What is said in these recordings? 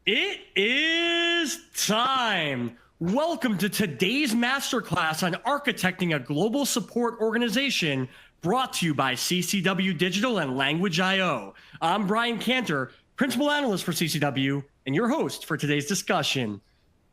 It is time. Welcome to today's masterclass on architecting a global support organization brought to you by CCW Digital and Language IO. I'm Brian Cantor, Principal Analyst for CCW, and your host for today's discussion.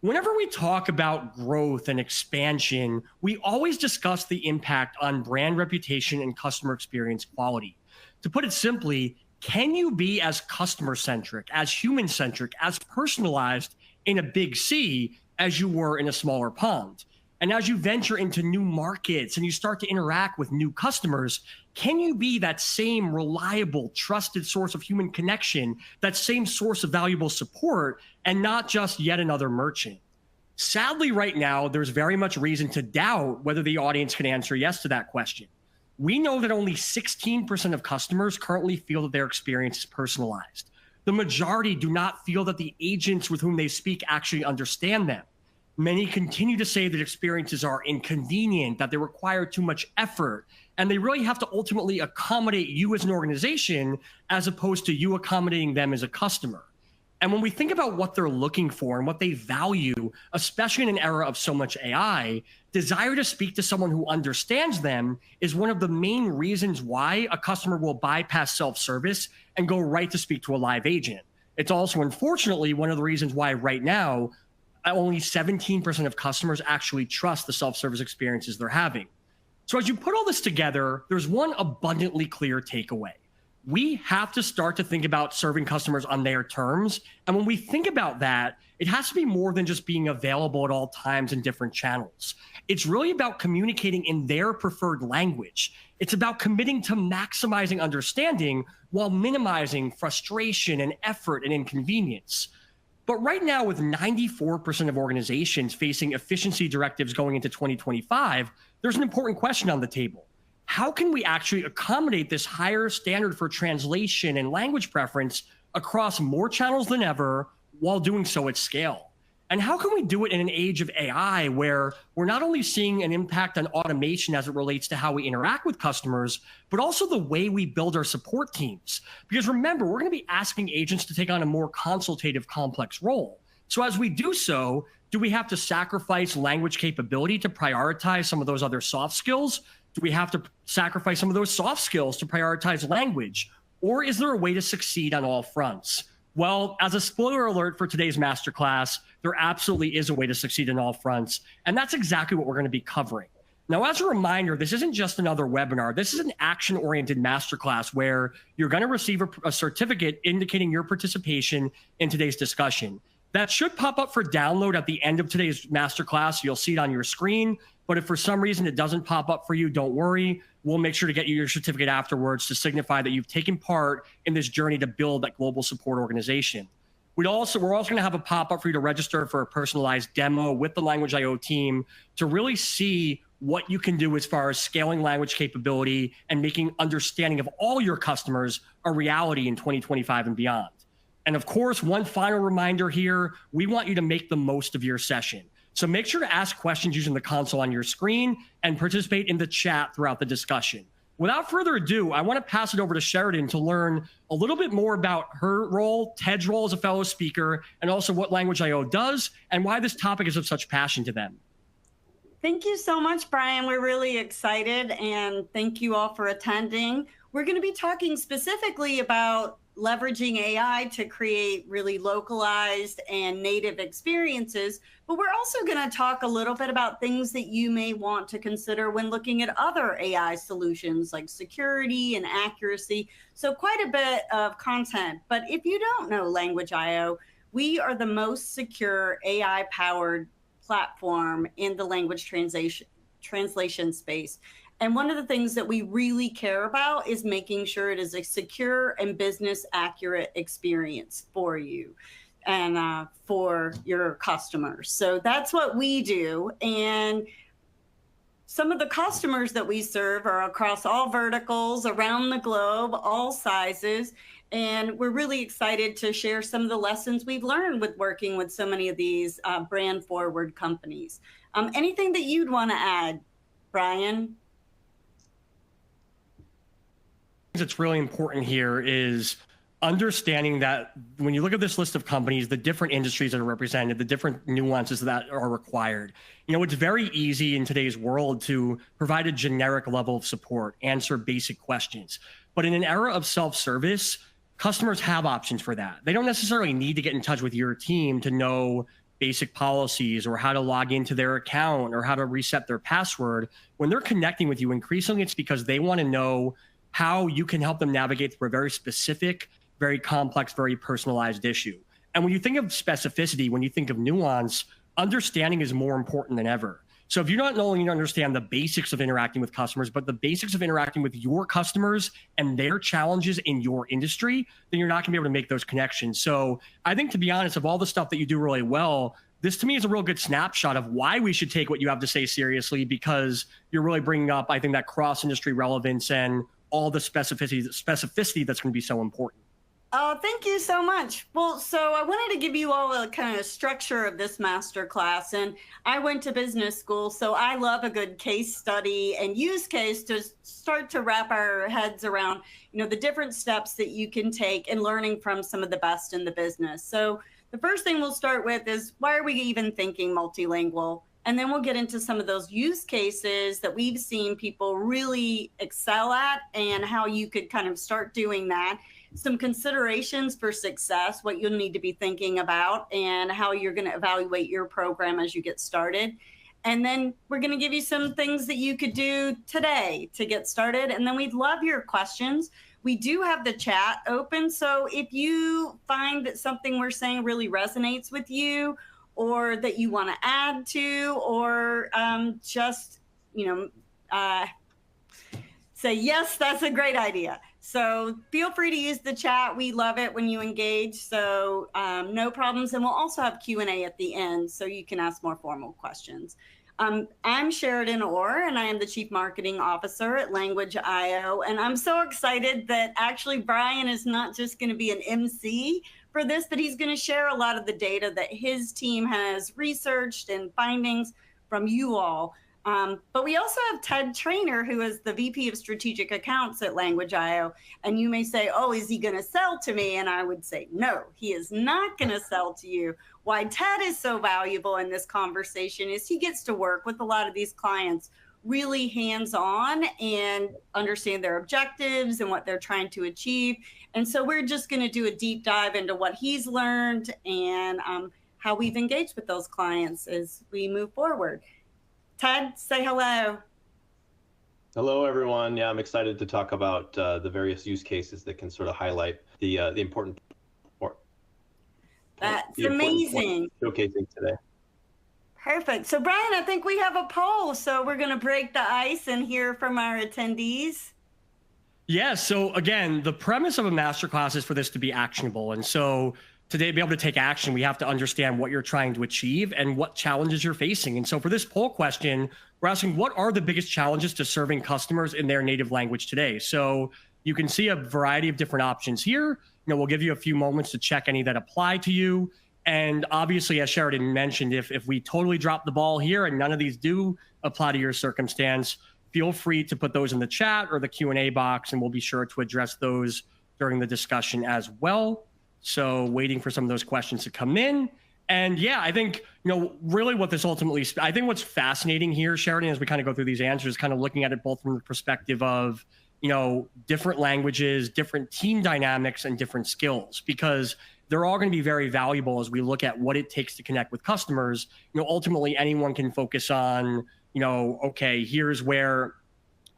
Whenever we talk about growth and expansion, we always discuss the impact on brand reputation and customer experience quality. To put it simply, can you be as customer-centric, as human-centric, as personalized in a big sea as you were in a smaller pond? And as you venture into new markets and you start to interact with new customers, can you be that same reliable, trusted source of human connection, that same source of valuable support, and not just yet another merchant? Sadly, right now, there's very much reason to doubt whether the audience can answer yes to that question. We know that only 16% of customers currently feel that their experience is personalized. The majority do not feel that the agents with whom they speak actually understand them. Many continue to say that experiences are inconvenient, that they require too much effort, and they really have to ultimately accommodate you as an organization as opposed to you accommodating them as a customer. And when we think about what they're looking for and what they value, especially in an era of so much AI, desire to speak to someone who understands them is one of the main reasons why a customer will bypass self-service and go right to speak to a live agent. It's also, unfortunately, one of the reasons why right now, only 17% of customers actually trust the self-service experiences they're having. So as you put all this together, there's one abundantly clear takeaway. We have to start to think about serving customers on their terms. And when we think about that, it has to be more than just being available at all times in different channels. It's really about communicating in their preferred language. It's about committing to maximizing understanding while minimizing frustration and effort and inconvenience. But right now, with 94% of organizations facing efficiency directives going into 2025, there's an important question on the table. How can we actually accommodate this higher standard for translation and language preference across more channels than ever while doing so at scale? And how can we do it in an age of AI where we're not only seeing an impact on automation as it relates to how we interact with customers, but also the way we build our support teams? Because remember, we're going to be asking agents to take on a more consultative, complex role. So as we do so, do we have to sacrifice language capability to prioritize some of those other soft skills? Do we have to sacrifice some of those soft skills to prioritize language? Or is there a way to succeed on all fronts? Well, as a spoiler alert for today's masterclass, there absolutely is a way to succeed on all fronts. And that's exactly what we're going to be covering. Now, as a reminder, this isn't just another webinar. This is an action-oriented masterclass where you're going to receive a certificate indicating your participation in today's discussion. That should pop up for download at the end of today's masterclass. You'll see it on your screen. But if for some reason it doesn't pop up for you, don't worry. We'll make sure to get you your certificate afterwards to signify that you've taken part in this journey to build that global support organization. We're also going to have a pop-up for you to register for a personalized demo with the Language IO team to really see what you can do as far as scaling language capability and making understanding of all your customers a reality in 2025 and beyond. And of course, one final reminder here, we want you to make the most of your session. So make sure to ask questions using the console on your screen and participate in the chat throughout the discussion. Without further ado, I want to pass it over to Sheridan to learn a little bit more about her role, Ted's role as a fellow speaker, and also what Language IO does and why this topic is of such passion to them. Thank you so much, Brian. We're really excited, and thank you all for attending. We're going to be talking specifically about leveraging AI to create really localized and native experiences, but we're also going to talk a little bit about things that you may want to consider when looking at other AI solutions like security and accuracy. So quite a bit of content. But if you don't know Language IO, we are the most secure AI-powered platform in the language translation space. And one of the things that we really care about is making sure it is a secure and business accurate experience for you and for your customers. So that's what we do. And some of the customers that we serve are across all verticals, around the globe, all sizes. And we're really excited to share some of the lessons we've learned with working with so many of these brand forward companies. Anything that you'd want to add, Brian? That's really important here is understanding that when you look at this list of companies, the different industries that are represented, the different nuances that are required, it's very easy in today's world to provide a generic level of support, answer basic questions. But in an era of self-service, customers have options for that. They don't necessarily need to get in touch with your team to know basic policies or how to log into their account or how to reset their password. When they're connecting with you, increasingly it's because they want to know how you can help them navigate through a very specific, very complex, very personalized issue. And when you think of specificity, when you think of nuance, understanding is more important than ever. So if you not only understand the basics of interacting with customers, but the basics of interacting with your customers and their challenges in your industry, then you're not going to be able to make those connections. So I think, to be honest, of all the stuff that you do really well, this to me is a real good snapshot of why we should take what you have to say seriously, because you're really bringing up, I think, that cross-industry relevance and all the specificity that's going to be so important. Oh, thank you so much. Well, so I wanted to give you all a kind of structure of this masterclass. And I went to business school, so I love a good case study and use case to start to wrap our heads around, the different steps that you can take in learning from some of the best in the business. So the first thing we'll start with is, why are we even thinking multilingual? And then we'll get into some of those use cases that we've seen people really excel at and how you could kind of start doing that. Some considerations for success, what you'll need to be thinking about, and how you're going to evaluate your program as you get started. And then we're going to give you some things that you could do today to get started. And then we'd love your questions. We do have the chat open. So if you find that something we're saying really resonates with you, or that you want to add to, or just, say, yes, that's a great idea. So feel free to use the chat. We love it when you engage. So no problems. And we'll also have Q&A at the end, so you can ask more formal questions. I'm Sheridan Orr, and I am the Chief Marketing Officer at Language.io. And I'm so excited that actually Brian is not just going to be an MC for this, but he's going to share a lot of the data that his team has researched and findings from you all. But we also have Ted Trainer, who is the VP of Strategic Accounts at Language.io. And you may say, oh, is he going to sell to me? And I would say, no, he is not going to sell to you. Why Ted is so valuable in this conversation is he gets to work with a lot of these clients really hands-on and understand their objectives and what they're trying to achieve. And so we're just going to do a deep dive into what he's learned and how we've engaged with those clients as we move forward. Ted, say hello. Hello, everyone. Yeah, I'm excited to talk about the various use cases that can sort of highlight the important point. That's amazing. Showcasing today. Perfect. So, Brian, I think we have a poll. So we're going to break the ice and hear from our attendees. Yeah. So again, the premise of a masterclass is for this to be actionable. And so today, to be able to take action, we have to understand what you're trying to achieve and what challenges you're facing. And so for this poll question, we're asking, what are the biggest challenges to serving customers in their native language today? So you can see a variety of different options here. We'll give you a few moments to check any that apply to you. And obviously, as Sheridan mentioned, if we totally drop the ball here and none of these do apply to your circumstance, feel free to put those in the chat or the Q&A box, and we'll be sure to address those during the discussion as well. So waiting for some of those questions to come in. And yeah, I think, really what this ultimately, I think what's fascinating here, Sheridan, as we kind of go through these answers, kind of looking at it both from the perspective of, different languages, different team dynamics, and different skills, because they're all going to be very valuable as we look at what it takes to connect with customers. Ultimately, anyone can focus on, okay, here's where,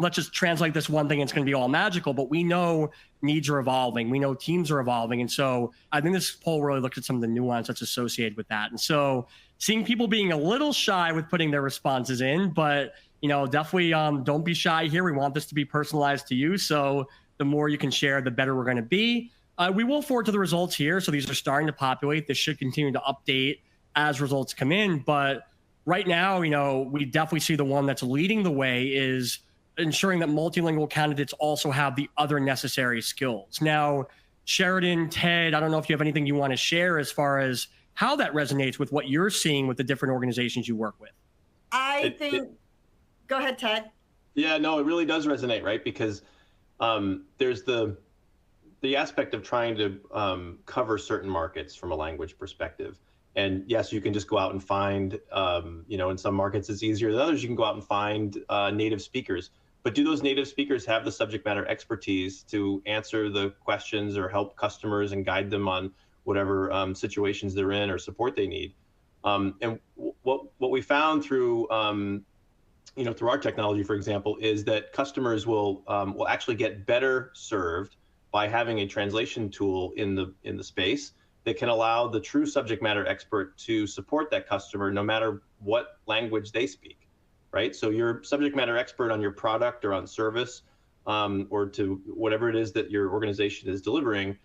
let's just translate this one thing, it's going to be all magical, but we know needs are evolving. We know teams are evolving. And so I think this poll really looks at some of the nuance that's associated with that. And so seeing people being a little shy with putting their responses in, but, definitely don't be shy here. We want this to be personalized to you. So the more you can share, the better we're going to be. We will forward to the results here. So these are starting to populate. This should continue to update as results come in. But right now, we definitely see the one that's leading the way is ensuring that multilingual candidates also have the other necessary skills. Now, Sheridan, Ted, I don't know if you have anything you want to share as far as how that resonates with what you're seeing with the different organizations you work with. Go ahead, Ted. Yeah, no, it really does resonate, right? Because there's the the aspect of trying to cover certain markets from a language perspective. And yes, you can just go out and find, in some markets it's easier than others. You can go out and find native speakers. But do those native speakers have the subject matter expertise to answer the questions or help customers and guide them on whatever situations they're in or support they need? And what we found through through our technology, for example, is that customers will actually get better served by having a translation tool in the space that can allow the true subject matter expert to support that customer no matter what language they speak, right? So your subject matter expert on your product or on service, or to whatever it is that your organization is delivering,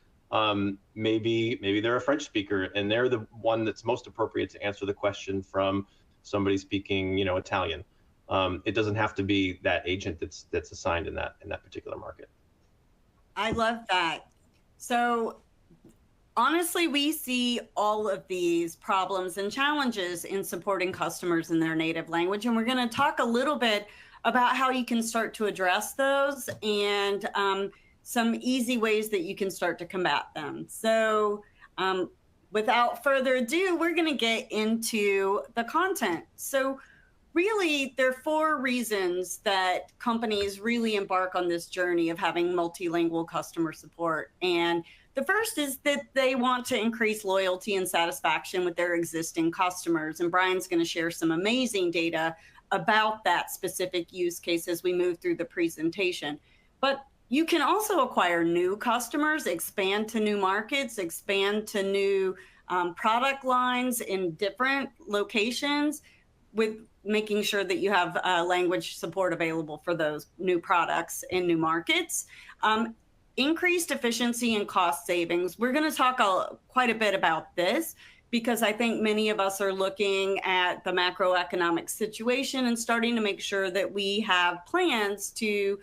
maybe they're a French speaker and they're the one that's most appropriate to answer the question from somebody speaking, Italian. It doesn't have to be that agent that's assigned in that particular market. I love that. So honestly, we see all of these problems and challenges in supporting customers in their native language. And we're going to talk a little bit about how you can start to address those and some easy ways that you can start to combat them. So without further ado, we're going to get into the content. So really, there are 4 reasons that companies really embark on this journey of having multilingual customer support. And the first is that they want to increase loyalty and satisfaction with their existing customers. And Brian's going to share some amazing data about that specific use case as we move through the presentation. But you can also acquire new customers, expand to new markets, expand to new product lines in different locations, with making sure that you have language support available for those new products in new markets. Increased efficiency and cost savings. We're going to talk quite a bit about this because I think many of us are looking at the macroeconomic situation and starting to make sure that we have plans to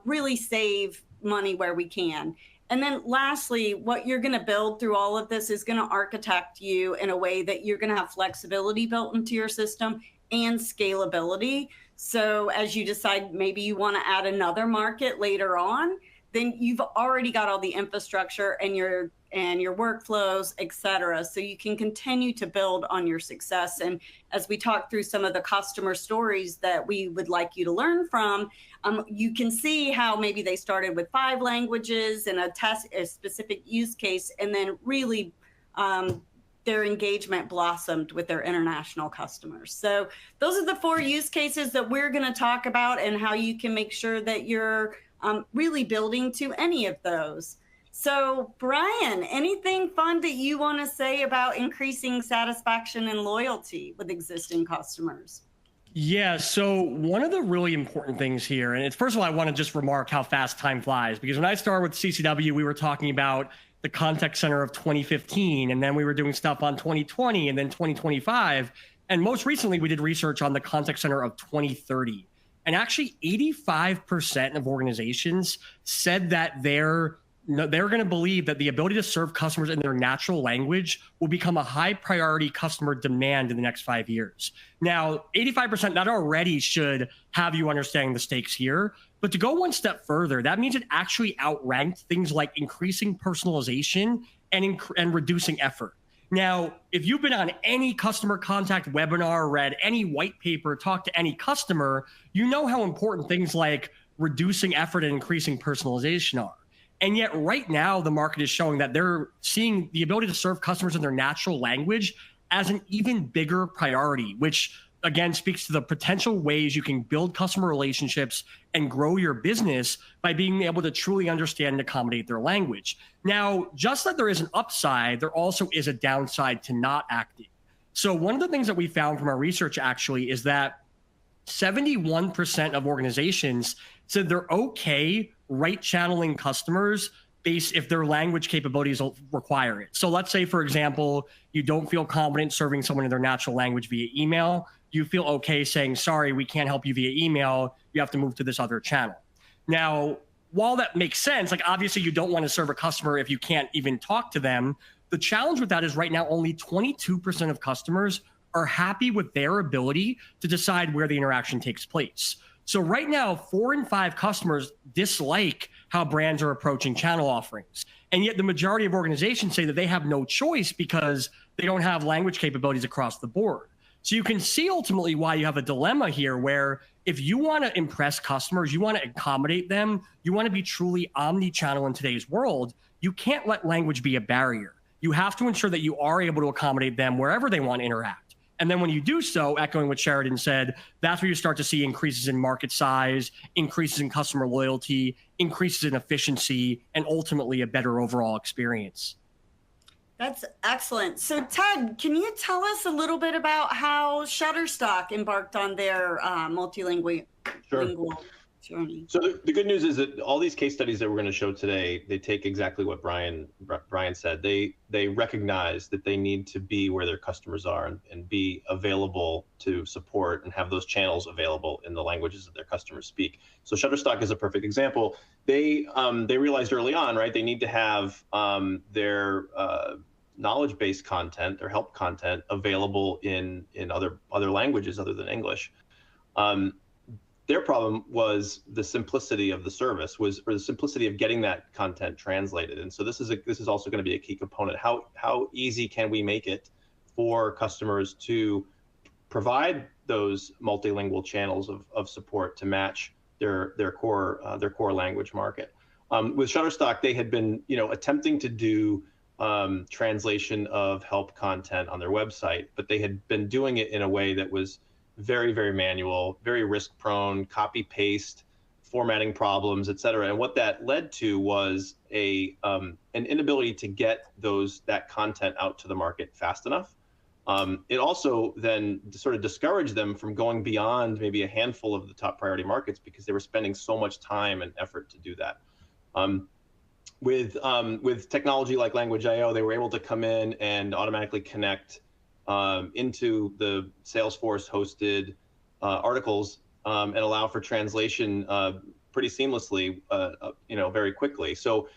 really save money where we can. And then lastly, what you're going to build through all of this is going to architect you in a way that you're going to have flexibility built into your system and scalability. So as you decide maybe you want to add another market later on, then you've already got all the infrastructure and your workflows, et cetera. So you can continue to build on your success. And as we talk through some of the customer stories that we would like you to learn from, you can see how maybe they started with 5 languages and a specific use case, and then really their engagement blossomed with their international customers. So those are the 4 use cases that we're going to talk about and how you can make sure that you're really building to any of those. So Brian, anything fun that you want to say about increasing satisfaction and loyalty with existing customers? Yeah, so one of the really important things here, and it's, first of all, I want to just remark how fast time flies, because when I started with CCW, we were talking about the contact center of 2015, and then we were doing stuff on 2020 and then 2025. And most recently, we did research on the contact center of 2030. And actually 85% of organizations said that they're going to believe that the ability to serve customers in their natural language will become a high priority customer demand in the next 5 years. Now, 85%, that already should have you understanding the stakes here. But to go one step further, that means it actually outranked things like increasing personalization and reducing effort. Now, if you've been on any customer contact webinar, read any white paper, talked to any customer, you know how important things like reducing effort and increasing personalization are. And yet right now, the market is showing that they're seeing the ability to serve customers in their natural language as an even bigger priority, which again speaks to the potential ways you can build customer relationships and grow your business by being able to truly understand and accommodate their language. Now, just that there is an upside, there also is a downside to not acting. So one of the things that we found from our research actually is that 71% of organizations said they're okay right channeling customers based if their language capabilities require it. So let's say, for example, you don't feel confident serving someone in their natural language via email. You feel okay saying, sorry, we can't help you via email. You have to move to this other channel. Now, while that makes sense, like obviously you don't want to serve a customer if you can't even talk to them. The challenge with that is right now only 22% of customers are happy with their ability to decide where the interaction takes place. So right now, 4 in 5 customers dislike how brands are approaching channel offerings. And yet the majority of organizations say that they have no choice because they don't have language capabilities across the board. So you can see ultimately why you have a dilemma here where if you want to impress customers, you want to accommodate them, you want to be truly omni-channel in today's world, you can't let language be a barrier. You have to ensure that you are able to accommodate them wherever they want to interact. And then when you do so, echoing what Sheridan said, that's where you start to see increases in market size, increases in customer loyalty, increases in efficiency, and ultimately a better overall experience. That's excellent. So Ted, can you tell us a little bit about how Shutterstock embarked on their multilingual journey? So the good news is that all these case studies that we're going to show today, they take exactly what Brian said. They recognize that they need to be where their customers are and be available to support and have those channels available in the languages that their customers speak. So Shutterstock is a perfect example. They realized early on, right, they need to have their knowledge-based content, their help content available in other languages other than English. Their problem was the simplicity of the service, or the simplicity of getting that content translated. And so this is also going to be a key component. How easy can we make it for customers to provide those multilingual channels of support to match their core language market? With Shutterstock, they had been attempting to do translation of help content on their website, but they had been doing it in a way that was very, very manual, very risk prone, copy paste, formatting problems, et cetera. And what that led to was an inability to get that content out to the market fast enough. It also then sort of discouraged them from going beyond maybe a handful of the top priority markets because they were spending so much time and effort to do that. With technology like Language.io, they were able to come in and automatically connect into the Salesforce hosted articles and allow for translation pretty seamlessly, very quickly. So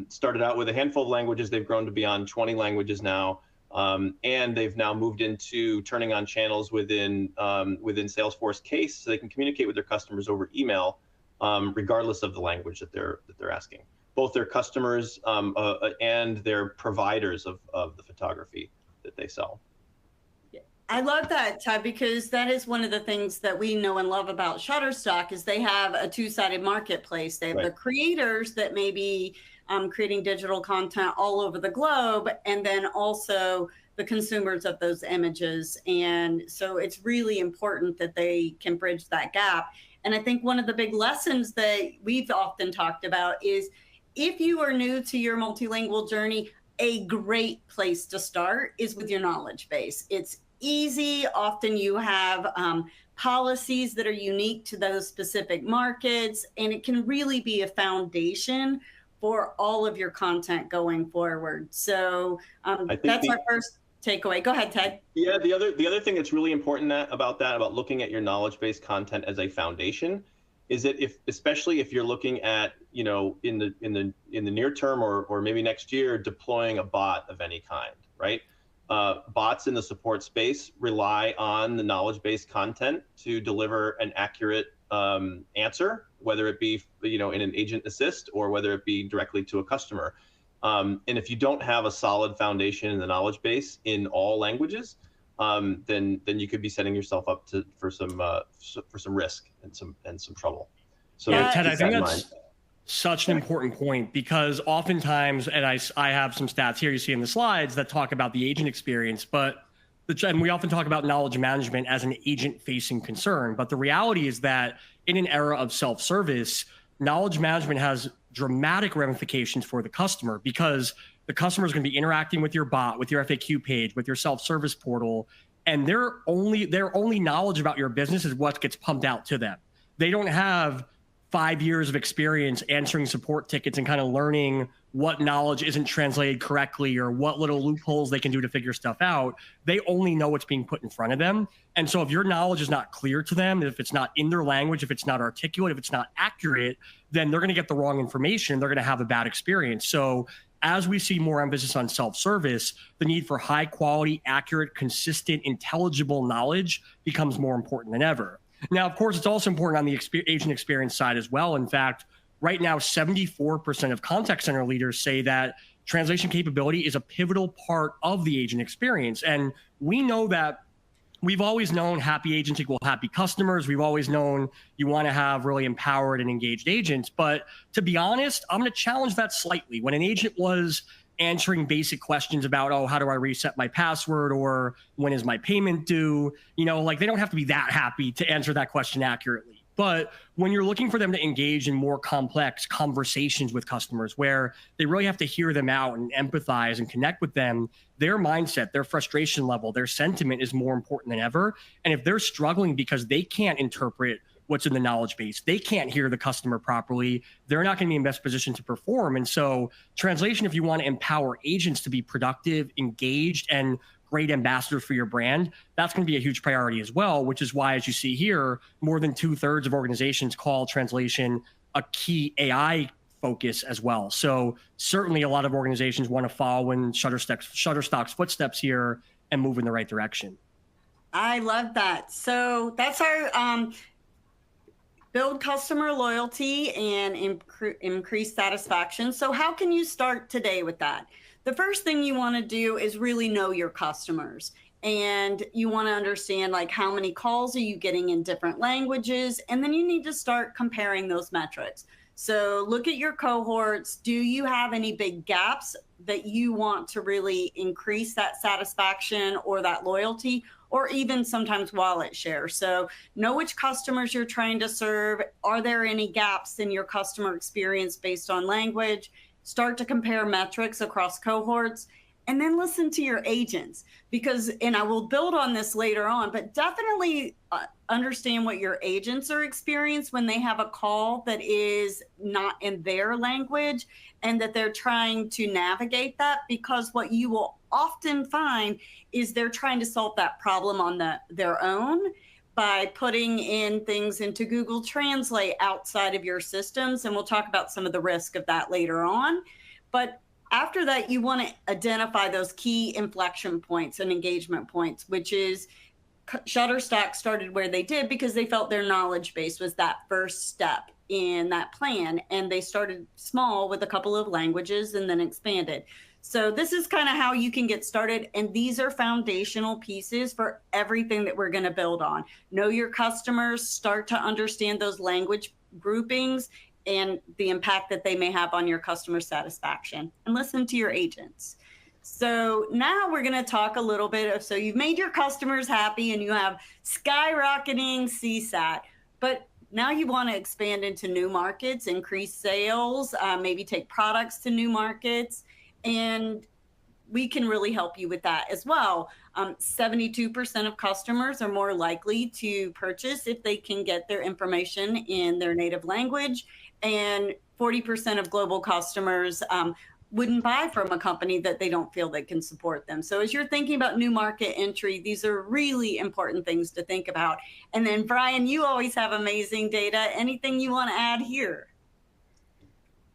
started out with a handful of languages. They've grown to beyond 20 languages now. And they've now moved into turning on channels within Salesforce Case so they can communicate with their customers over email, regardless of the language that they're asking. Both their customers and their providers of the photography that they sell. I love that, Ted, because that is one of the things that we know and love about Shutterstock is they have a two-sided marketplace. They have the creators that may be creating digital content all over the globe, and then also the consumers of those images. And so it's really important that they can bridge that gap. And I think one of the big lessons that we've often talked about is if you are new to your multilingual journey, a great place to start is with your knowledge base. It's easy. Often you have policies that are unique to those specific markets, and it can really be a foundation for all of your content going forward. So that's our first takeaway. Go ahead, Ted. Yeah, the other thing that's really important about looking at your knowledge-based content as a foundation is that especially if you're looking at, in the near term or maybe next year, deploying a bot of any kind, right? Bots in the support space rely on the knowledge-based content to deliver an accurate answer, whether it be in an agent assist or whether it be directly to a customer. And if you don't have a solid foundation in the knowledge base in all languages, then you could be setting yourself up for some risk and some trouble. So yeah, Ted, I think that's such an important point because oftentimes, and I have some stats here you see in the slides that talk about the agent experience, and we often talk about knowledge management as an agent-facing concern. But the reality is that in an era of self-service, knowledge management has dramatic ramifications for the customer because the customer is going to be interacting with your bot, with your FAQ page, with your self-service portal, and their only knowledge about your business is what gets pumped out to them. They don't have 5 years of experience answering support tickets and kind of learning what knowledge isn't translated correctly or what little loopholes they can do to figure stuff out. They only know what's being put in front of them. And so if your knowledge is not clear to them, if it's not in their language, if it's not articulate, if it's not accurate, then they're going to get the wrong information. They're going to have a bad experience. So as we see more emphasis on self-service, the need for high quality, accurate, consistent, intelligible knowledge becomes more important than ever. Now, of course, it's also important on the agent experience side as well. In fact, right now, 74% of contact center leaders say that translation capability is a pivotal part of the agent experience. And we know that we've always known happy agents equal happy customers. We've always known you want to have really empowered and engaged agents. But to be honest, I'm going to challenge that slightly. When an agent was answering basic questions about, oh, how do I reset my password, or when is my payment due? You know, like, they don't have to be that happy to answer that question accurately. But when you're looking for them to engage in more complex conversations with customers where they really have to hear them out and empathize and connect with them, their mindset, their frustration level, their sentiment is more important than ever. And if they're struggling because they can't interpret what's in the knowledge base, they can't hear the customer properly, they're not going to be in best position to perform. And so translation, if you want to empower agents to be productive, engaged, and great ambassadors for your brand, that's going to be a huge priority as well, which is why, as you see here, more than 2/3 of organizations call translation a key AI focus as well. So certainly a lot of organizations want to follow in Shutterstock's footsteps here and move in the right direction. I love that. So that's our build customer loyalty and increase satisfaction. So how can you start today with that? The first thing you want to do is really know your customers. And you want to understand, like, how many calls are you getting in different languages? And then you need to start comparing those metrics. So look at your cohorts. Do you have any big gaps that you want to really increase that satisfaction or that loyalty, or even sometimes wallet share? So know which customers you're trying to serve. Are there any gaps in your customer experience based on language? Start to compare metrics across cohorts, and then listen to your agents, because, and I will build on this later on, but definitely understand what your agents are experiencing when they have a call that is not in their language, and that they're trying to navigate that, because what you will often find is they're trying to solve that problem on their own by putting in things into Google Translate outside of your systems. And we'll talk about some of the risk of that later on. But after that, you want to identify those key inflection points and engagement points, which is Shutterstock started where they did because they felt their knowledge base was that first step in that plan. And they started small with a couple of languages and then expanded. So this is kind of how you can get started. And these are foundational pieces for everything that we're going to build on. Know your customers, start to understand those language groupings and the impact that they may have on your customer satisfaction, and listen to your agents. So now we're going to talk a little bit of, so you've made your customers happy and you have skyrocketing CSAT, but now you want to expand into new markets, increase sales, maybe take products to new markets. And we can really help you with that as well. 72% of customers are more likely to purchase if they can get their information in their native language. And 40% of global customers wouldn't buy from a company that they don't feel that can support them. So as you're thinking about new market entry, these are really important things to think about. And then, Brian, you always have amazing data. Anything you want to add here?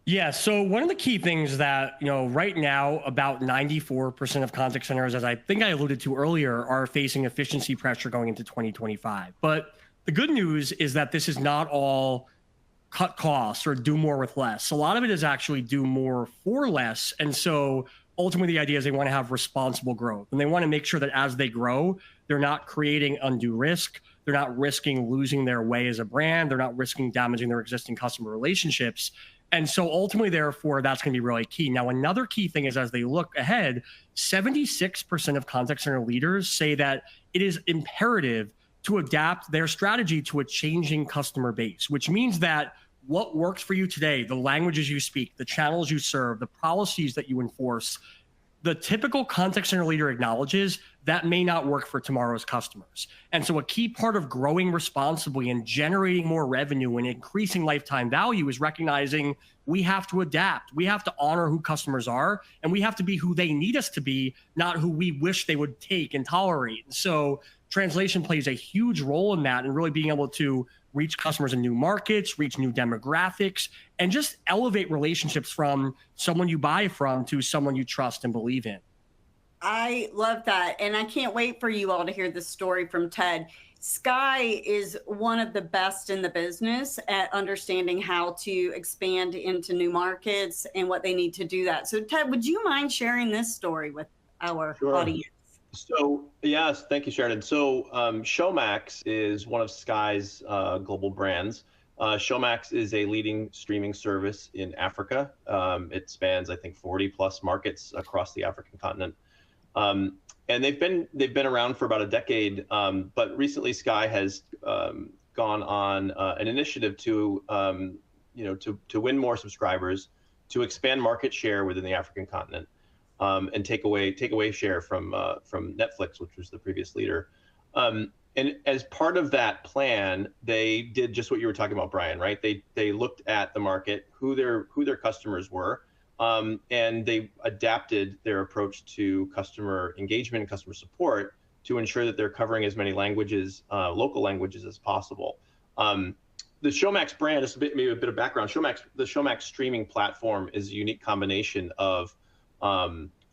Yeah, so one of the key things that, right now, about 94% of contact centers, as I think I alluded to earlier, are facing efficiency pressure going into 2025. But the good news is that this is not all cut costs or do more with less. A lot of it is actually do more for less. And so ultimately the idea is they want to have responsible growth, and they want to make sure that as they grow, they're not creating undue risk. They're not risking losing their way as a brand. They're not risking damaging their existing customer relationships. And so ultimately, therefore, that's going to be really key. Now, another key thing is, as they look ahead, 76% of contact center leaders say that it is imperative to adapt their strategy to a changing customer base, which means that what works for you today, the languages you speak, the channels you serve, the policies that you enforce, the typical contact center leader acknowledges that may not work for tomorrow's customers. And so a key part of growing responsibly and generating more revenue and increasing lifetime value is recognizing we have to adapt. We have to honor who customers are, and we have to be who they need us to be, not who we wish they would take and tolerate. And so translation plays a huge role in that, and really being able to reach customers in new markets, reach new demographics, and just elevate relationships from someone you buy from to someone you trust and believe in. I love that. And I can't wait for you all to hear this story from Ted. Sky is one of the best in the business at understanding how to expand into new markets and what they need to do that. So, Ted, would you mind sharing this story with our Sure. audience? So yes, thank you, Sheridan. So Showmax is one of Sky's global brands. Showmax is a leading streaming service in Africa. It spans, I think, 40 plus markets across the African continent. And they've been around for about a decade. But recently, Sky has gone on an initiative to to win more subscribers, to expand market share within the African continent. And take away share from Netflix, which was the previous leader. And as part of that plan, they did just what you were talking about, Brian. Right? They looked at the market, who their customers were, and they adapted their approach to customer engagement and customer support to ensure that they're covering as many languages, local languages, as possible. The Showmax brand, just maybe a bit of background. The Showmax streaming platform is a unique combination of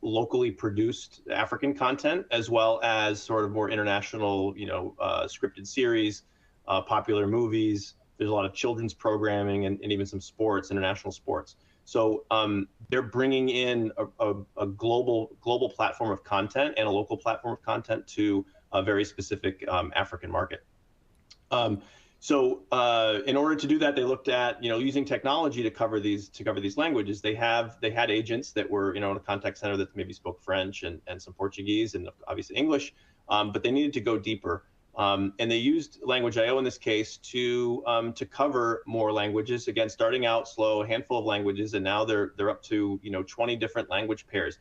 locally produced African content, as well as sort of more international, scripted series, popular movies. There's a lot of children's programming and even some sports, international sports. So they're bringing in a global platform of content and a local platform of content to a very specific African market. So in order to do that, they looked at using technology to cover these languages. They had agents that were in a contact center that maybe spoke French and some Portuguese and obviously English, but they needed to go deeper. And they used Language.io in this case to cover more languages. Again, starting out slow, a handful of languages, and now they're up to 20 different language pairs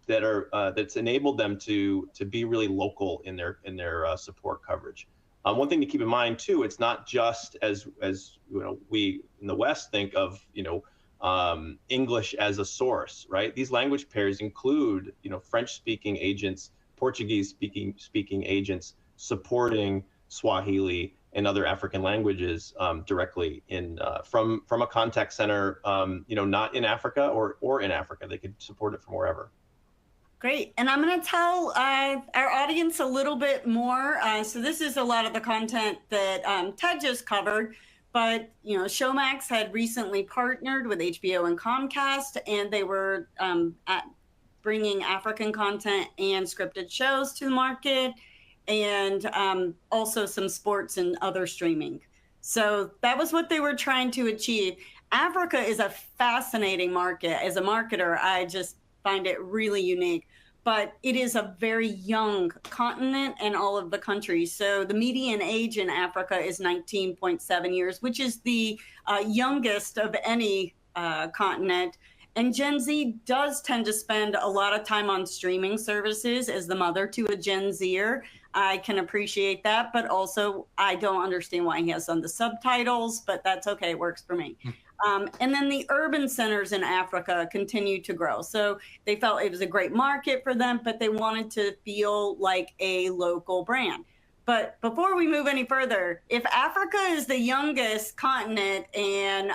that's enabled them to be really local in their support coverage. One thing to keep in mind too, it's not just as we in the West think of English as a source, right? These language pairs include French-speaking agents, Portuguese-speaking agents supporting Swahili and other African languages directly from a contact center, not in Africa or in Africa. They could support it from wherever. Great. And I'm going to tell our audience a little bit more. So this is a lot of the content that Ted just covered. But, Showmax had recently partnered with HBO and Comcast, and they were bringing African content and scripted shows to the market, and also some sports and other streaming. So that was what they were trying to achieve. Africa is a fascinating market. As a marketer, I just find it really unique, but it is a very young continent in all of the countries. So the median age in Africa is 19.7 years, which is the youngest of any continent. And Gen Z does tend to spend a lot of time on streaming services. As the mother to a Gen Zer, I can appreciate that, but also I don't understand why he has on the subtitles, but that's okay, it works for me. And then the urban centers in Africa continue to grow. So they felt it was a great market for them, but they wanted to feel like a local brand. But before we move any further, if Africa is the youngest continent and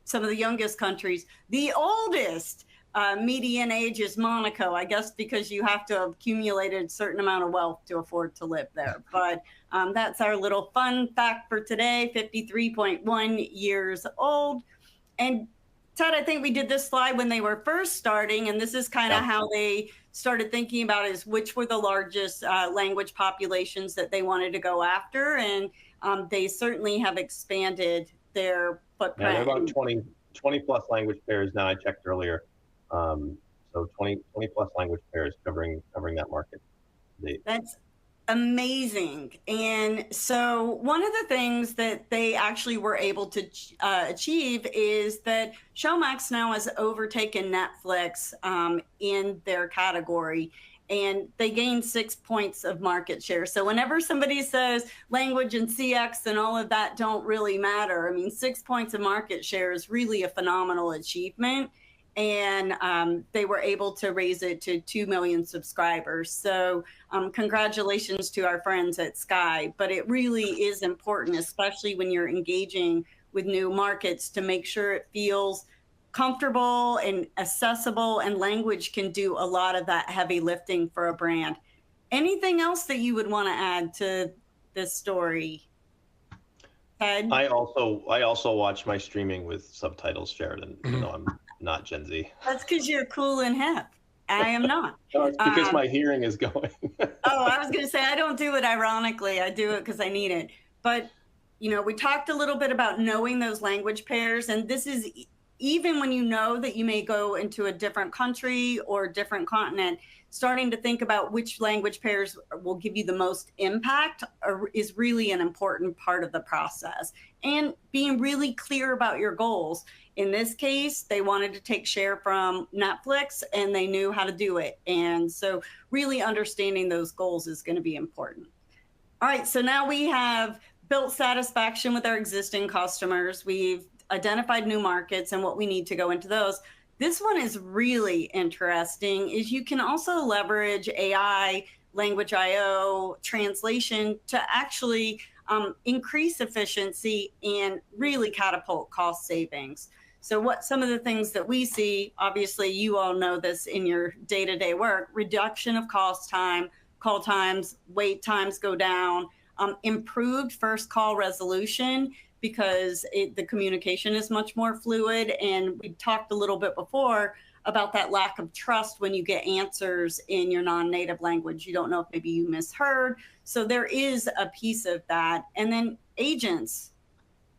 some of the youngest countries, the oldest median age is Monaco, I guess because you have to have accumulated a certain amount of wealth to afford to live there. But that's our little fun fact for today, 53.1 years old. And Ted, I think we did this slide when they were first starting, and this is kind of how they started thinking about is which were the largest language populations that they wanted to go after. And they certainly have expanded their footprint. Yeah, they're about 20 plus language pairs now. I checked earlier. So 20 plus language pairs covering that market. That's amazing. And so one of the things that they actually were able to achieve is that Showmax now has overtaken Netflix in their category, and they gained 6 points of market share. So whenever somebody says language and CX and all of that don't really matter, I mean, 6 points of market share is really a phenomenal achievement. And they were able to raise it to 2 million subscribers. So congratulations to our friends at Sky. But it really is important, especially when you're engaging with new markets, to make sure it feels comfortable and accessible, and language can do a lot of that heavy lifting for a brand. Anything else that you would want to add to this story, Ted? I also watch my streaming with subtitles, Sheridan, even though I'm not Gen Z. That's because you're cool and hip. I am not. No, it's because my hearing is going. Oh, I was going to say, I don't do it ironically. I do it because I need it. But, you know, we talked a little bit about knowing those language pairs. And this is even when you know that you may go into a different country or different continent, starting to think about which language pairs will give you the most impact is really an important part of the process. And being really clear about your goals. In this case, they wanted to take share from Netflix and they knew how to do it. And so really understanding those goals is going to be important. All right, so now we have built satisfaction with our existing customers. We've identified new markets and what we need to go into those. This one is really interesting, is you can also leverage AI, language IO, translation to actually increase efficiency and really catapult cost savings. So what some of the things that we see, obviously you all know this in your day-to-day work, reduction of call times, wait times go down, improved first call resolution because the communication is much more fluid. And we talked a little bit before about that lack of trust when you get answers in your non-native language. You don't know if maybe you misheard. So there is a piece of that. And then agents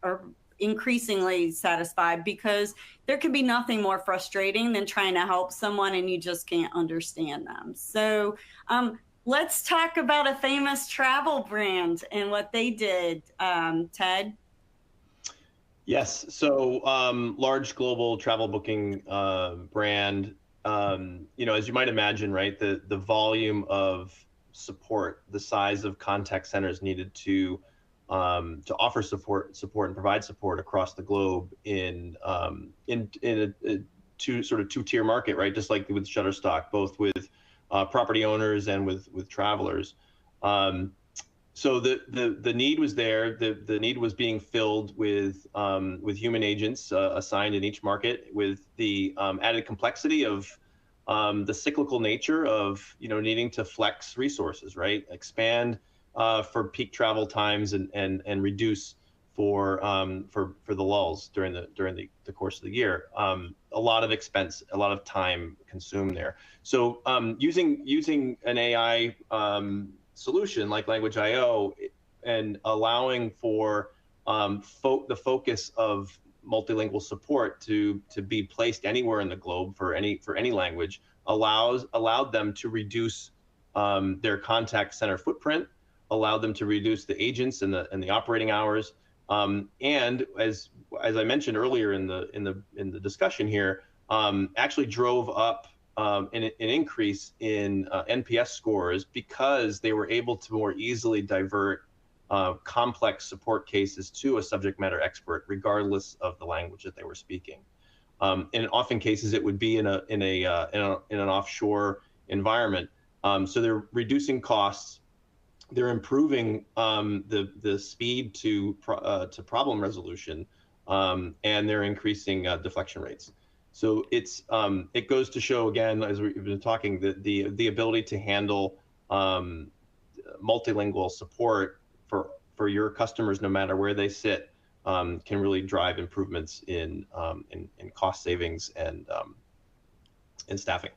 are increasingly satisfied because there can be nothing more frustrating than trying to help someone and you just can't understand them. So let's talk about a famous travel brand and what they did, Ted. Yes, so large global travel booking brand, you know, as you might imagine, right, the volume of support, the size of contact centers needed to offer support and provide support across the globe in a two-tier market, right? Just like with Shutterstock, both with property owners and with travelers. So the need was there. The need was being filled with human agents assigned in each market, with the added complexity of the cyclical nature of needing to flex resources, right? Expand for peak travel times and reduce for the lulls during the course of the year. A lot of expense, a lot of time consumed there. So using an AI solution like Language IO and allowing for the focus of multilingual support to be placed anywhere in the globe for any language allowed them to reduce their contact center footprint, allowed them to reduce the agents and the operating hours, and as I mentioned earlier in the discussion here, actually drove up an increase in NPS scores because they were able to more easily divert complex support cases to a subject matter expert, regardless of the language that they were speaking. In often cases, it would be in an offshore environment. So they're reducing costs, they're improving the speed to problem resolution, and they're increasing deflection rates. So it goes to show, again, as we've been talking, that the ability to handle multilingual support for your customers, no matter where they sit, can really drive improvements in cost savings and staffing.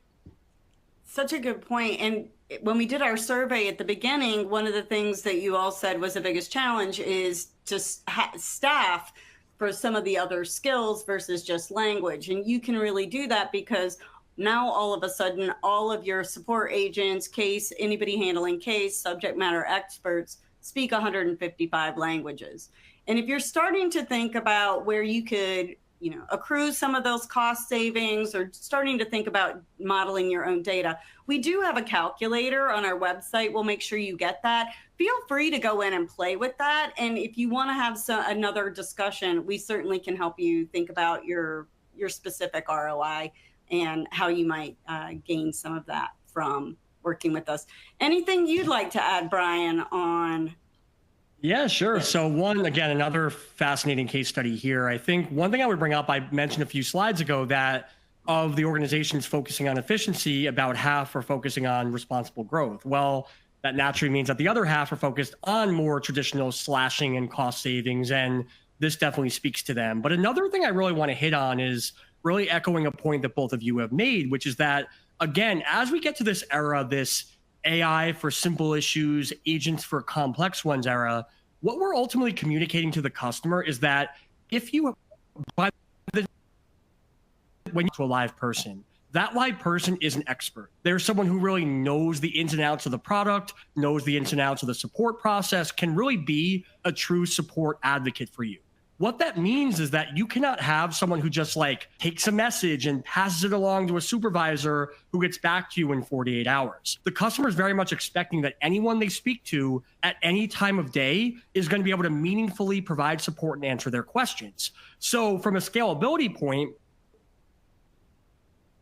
Such a good point. And when we did our survey at the beginning, one of the things that you all said was the biggest challenge is just staff for some of the other skills versus just language. And you can really do that because now all of a sudden, all of your support agents, anybody handling case, subject matter experts speak 155 languages. And if you're starting to think about where you could, accrue some of those cost savings or starting to think about modeling your own data, we do have a calculator on our website. We'll make sure you get that. Feel free to go in and play with that. And if you want to have another discussion, we certainly can help you think about your specific ROI and how you might gain some of that from working with us. Anything you'd like to add, Brian, on Yeah, sure. So again, another fascinating case study here. I think one thing I would bring up, I mentioned a few slides ago that of the organizations focusing on efficiency, about half are focusing on responsible growth. Well, that naturally means that the other half are focused on more traditional slashing and cost savings. And this definitely speaks to them. But another thing I really want to hit on is really echoing a point that both of you have made, which is that, again, as we get to this era, this AI for simple issues, agents for complex ones era, what we're ultimately communicating to the customer is that if you by the when you to a live person, that live person is an expert. There's someone who really knows the ins and outs of the product, knows the ins and outs of the support process, can really be a true support advocate for you. What that means is that you cannot have someone who just like takes a message and passes it along to a supervisor who gets back to you in 48 hours. The customer is very much expecting that anyone they speak to at any time of day is going to be able to meaningfully provide support and answer their questions. So from a scalability point,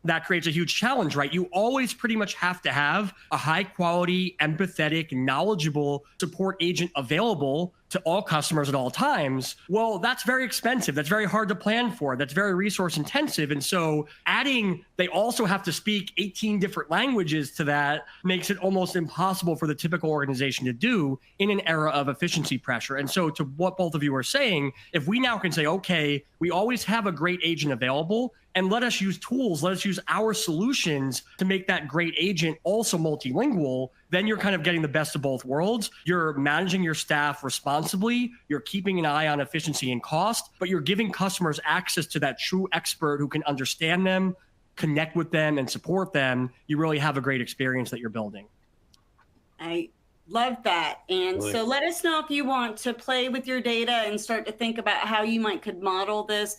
that creates a huge challenge, right? You always pretty much have to have a high quality, empathetic, knowledgeable support agent available to all customers at all times. Well, that's very expensive. That's very hard to plan for. That's very resource intensive. And so adding, they also have to speak 18 different languages to that makes it almost impossible for the typical organization to do in an era of efficiency pressure. And so to what both of you are saying, if we now can say, okay, we always have a great agent available, and let us use tools, let us use our solutions to make that great agent also multilingual, then you're kind of getting the best of both worlds. You're managing your staff responsibly, you're keeping an eye on efficiency and cost, but you're giving customers access to that true expert who can understand them, connect with them, and support them. You really have a great experience that you're building. I love that. And so let us know if you want to play with your data and start to think about how you could model this.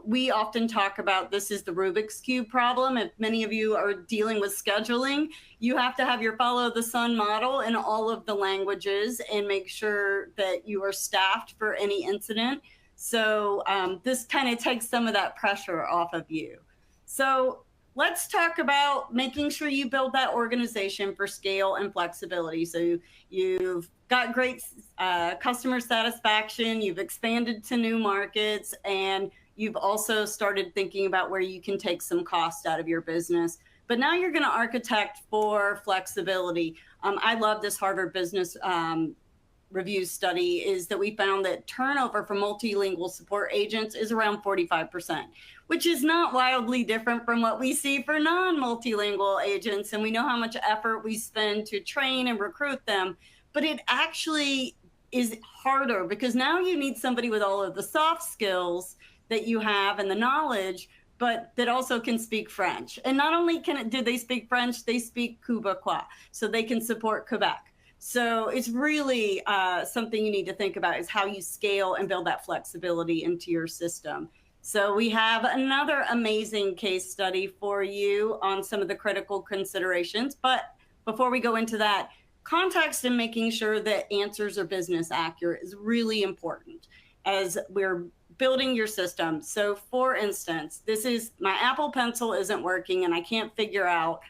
We often talk about this is the Rubik's Cube problem. If many of you are dealing with scheduling, you have to have your follow the sun model in all of the languages and make sure that you are staffed for any incident. So this kind of takes some of that pressure off of you. So let's talk about making sure you build that organization for scale and flexibility. So you've got great customer satisfaction, you've expanded to new markets, and you've also started thinking about where you can take some cost out of your business. But now you're going to architect for flexibility. I love this Harvard Business Review study is that we found that turnover for multilingual support agents is around 45%, which is not wildly different from what we see for non-multilingual agents. And we know how much effort we spend to train and recruit them, but it actually is harder because now you need somebody with all of the soft skills that you have and the knowledge, but that also can speak French. And not only do they speak French, they speak Quebecois, so they can support Quebec. So it's really something you need to think about is how you scale and build that flexibility into your system. So we have another amazing case study for you on some of the critical considerations. But before we go into that, context and making sure that answers are business accurate is really important as we're building your system. So for instance, this is my Apple Pencil isn't working and I can't figure out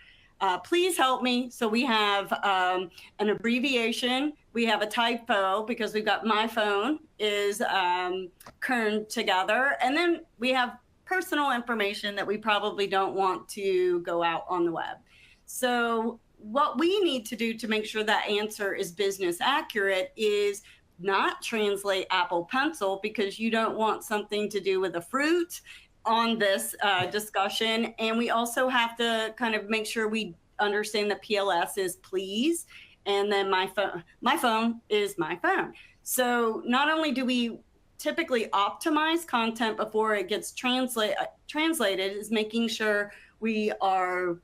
please help me. So we have an abbreviation. We have a typo because we've got my phone is kerned together. And then we have personal information that we probably don't want to go out on the web. So what we need to do to make sure that answer is business accurate is not translate Apple Pencil because you don't want something to do with a fruit on this discussion. And we also have to kind of make sure we understand that PLS is please, and then my phone is my phone. So not only do we typically optimize content before it gets translated, is making sure we are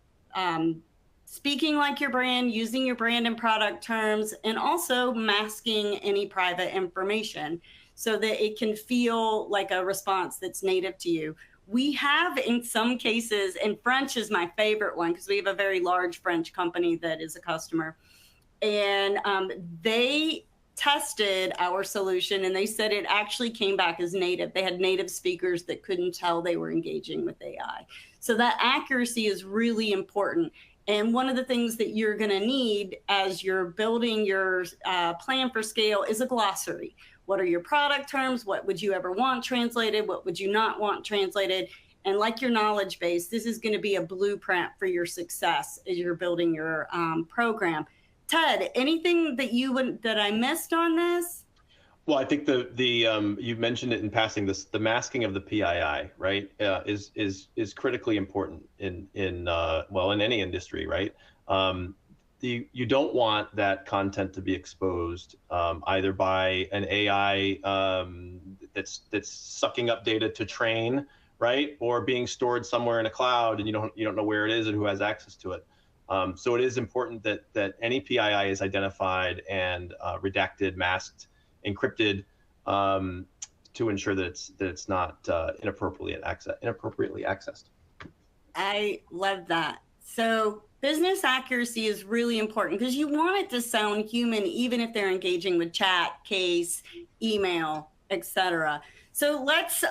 speaking like your brand, using your brand and product terms, and also masking any private information so that it can feel like a response that's native to you. We have in some cases, and French is my favorite one because we have a very large French company that is a customer, and they tested our solution and they said it actually came back as native. They had native speakers that couldn't tell they were engaging with AI. So that accuracy is really important. And one of the things that you're going to need as you're building your plan for scale is a glossary. What are your product terms? What would you ever want translated? What would you not want translated? And like your knowledge base, this is going to be a blueprint for your success as you're building your program. Ted, anything that I missed on this? Well, I think you mentioned it in passing. The masking of the PII, right, is critically important in any industry, right? You don't want that content to be exposed either by an AI that's sucking up data to train, right, or being stored somewhere in a cloud and you don't know where it is and who has access to it. So it is important that any PII is identified and redacted, masked, encrypted, to ensure that it's not inappropriately accessed. I love that. So business accuracy is really important because you want it to sound human, even if they're engaging with chat, case, email, etc. So let's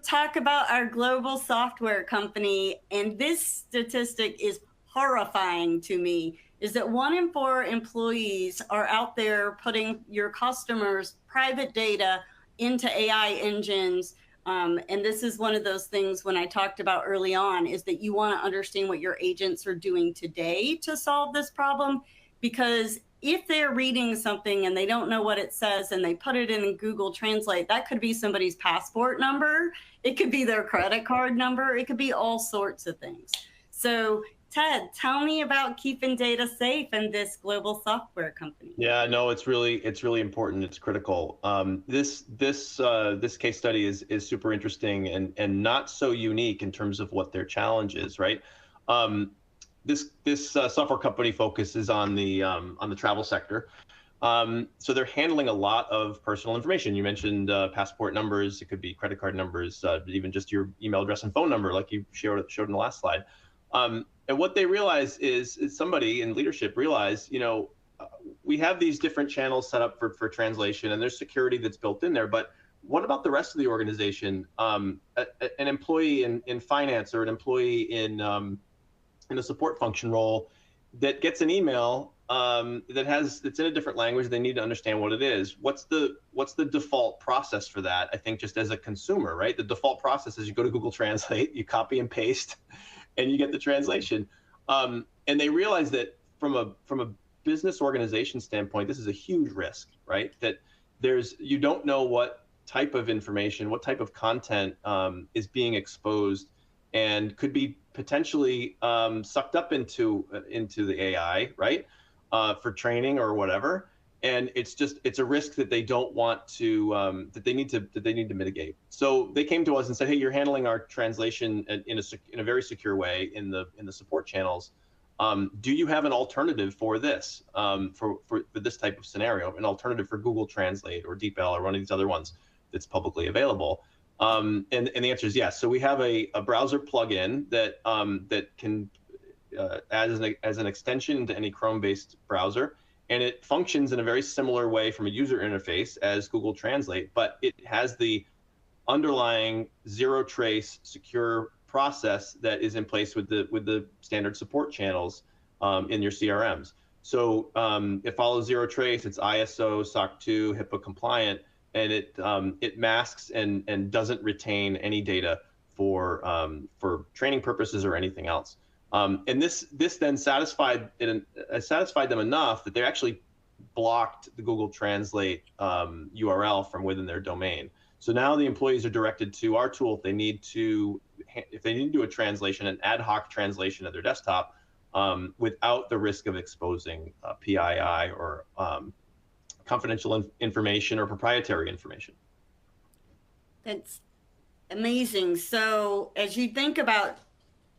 talk about our global software company. And this statistic is horrifying to me, is that 1 in 4 employees are out there putting your customers' private data into AI engines. And this is one of those things when I talked about early on, is that you want to understand what your agents are doing today to solve this problem. Because if they're reading something and they don't know what it says and they put it in Google Translate, that could be somebody's passport number. It could be their credit card number. It could be all sorts of things. So Ted, tell me about keeping data safe in this global software company. Yeah, no, it's really important. It's critical. This case study is super interesting and not so unique in terms of what their challenge is, right? This software company focuses on the travel sector. So they're handling a lot of personal information. You mentioned passport numbers. It could be credit card numbers, even just your email address and phone number, like you showed in the last slide. And what they realize is somebody in leadership realized, we have these different channels set up for translation, and there's security that's built in there. But what about the rest of the organization? An employee in finance or an employee in a support function role that gets an email that's in a different language. They need to understand what it is. What's the default process for that? I think just as a consumer, right? The default process is you go to Google Translate, you copy and paste, and you get the translation. And they realize that from a business organization standpoint, this is a huge risk, right? That you don't know what type of information, what type of content is being exposed and could be potentially sucked up into the AI, right? For training or whatever. And it's a risk that they don't want to that they need to mitigate. So they came to us and said, hey, you're handling our translation in a very secure way in the support channels. Do you have an alternative for this, for this type of scenario, an alternative for Google Translate or DeepL or one of these other ones that's publicly available? And the answer is yes. So we have a browser plugin that can as an extension to any Chrome-based browser. And it functions in a very similar way from a user interface as Google Translate, but it has the underlying zero trace secure process that is in place with the standard support channels in your CRMs. So it follows zero trace. It's ISO, SOC 2, HIPAA compliant, and it masks and doesn't retain any data for training purposes or anything else. And this then satisfied them enough that they actually blocked the Google Translate URL from within their domain. So now the employees are directed to our tool if they need to do a translation, an ad hoc translation at their desktop, without the risk of exposing PII or confidential information or proprietary information. That's amazing. So as you think about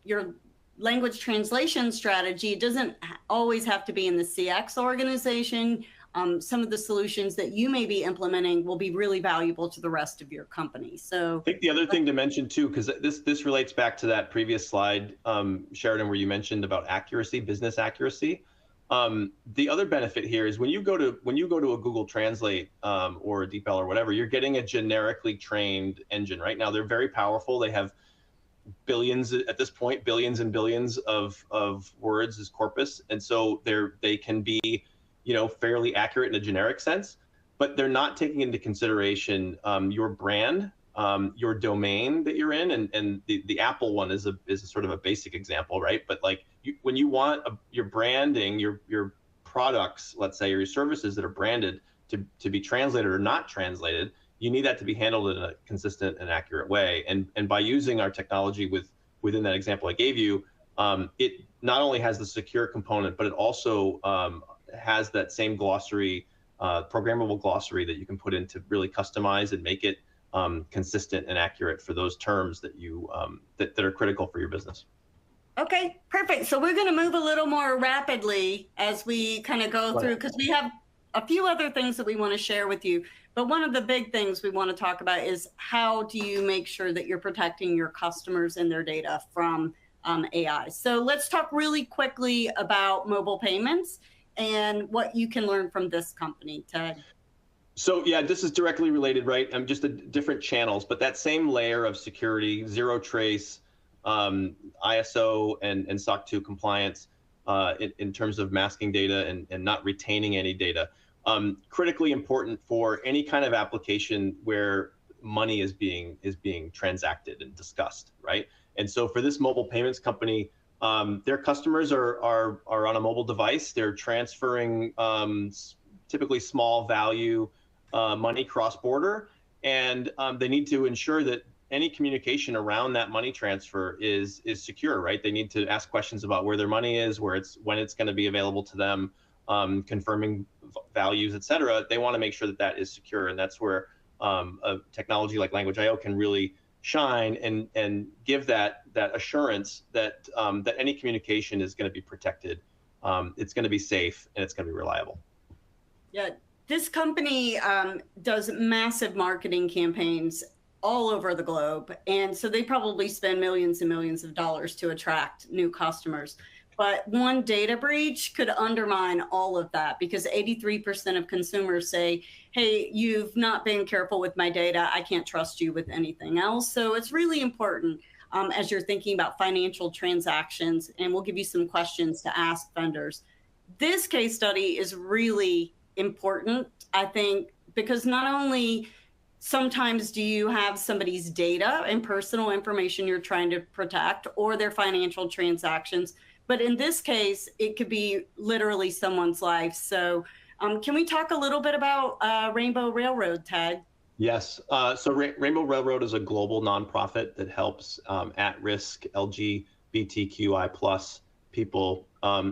your language translation strategy, it doesn't always have to be in the CX organization. Some of the solutions that you may be implementing will be really valuable to the rest of your company. So I think the other thing to mention too, because this relates back to that previous slide, Sheridan, where you mentioned about accuracy, business accuracy. The other benefit here is when you go to a Google Translate or a DeepL or whatever, you're getting a generically trained engine. Right now, they're very powerful. They have billions at this point, billions and billions of words as corpus, and so they can be, fairly accurate in a generic sense, but they're not taking into consideration your brand, your domain that you're in, and the Apple one is a sort of a basic example, right? But like when you want your branding, your products, let's say, or your services that are branded to be translated or not translated, you need that to be handled in a consistent and accurate way. And by using our technology within that example I gave you, it not only has the secure component, but it also has that same glossary, programmable glossary that you can put in to really customize and make it consistent and accurate for those terms that you that are critical for your business. Okay, perfect. So we're going to move a little more rapidly as we kind of go through, because we have a few other things that we want to share with you. But one of the big things we want to talk about is how do you make sure that you're protecting your customers and their data from AI. So let's talk really quickly about mobile payments and what you can learn from this company, Ted. So yeah, this is directly related, right? Just different channels, but that same layer of security, zero trace, ISO and SOC 2 compliance in terms of masking data and not retaining any data. Critically important for any kind of application where money is being transacted and discussed, right? And so for this mobile payments company, their customers are on a mobile device. They're transferring typically small value money cross-border, and they need to ensure that any communication around that money transfer is secure, right? They need to ask questions about where their money is, when it's going to be available to them, confirming values, et cetera. They want to make sure that that is secure, and that's where a technology like Language IO can really shine and give that assurance that that any communication is going to be protected, it's going to be safe, and it's going to be reliable. Yeah, this company does massive marketing campaigns all over the globe. And so they probably spend millions and millions of dollars to attract new customers. But one data breach could undermine all of that, because 83% of consumers say, hey, you've not been careful with my data. I can't trust you with anything else. So it's really important as you're thinking about financial transactions, and we'll give you some questions to ask vendors. This case study is really important, I think, because not only sometimes do you have somebody's data and personal information you're trying to protect, or their financial transactions, but in this case, it could be literally someone's life. So can we talk a little bit about Rainbow Railroad, Ted? Yes. So Rainbow Railroad is a global nonprofit that helps at-risk LGBTQI plus people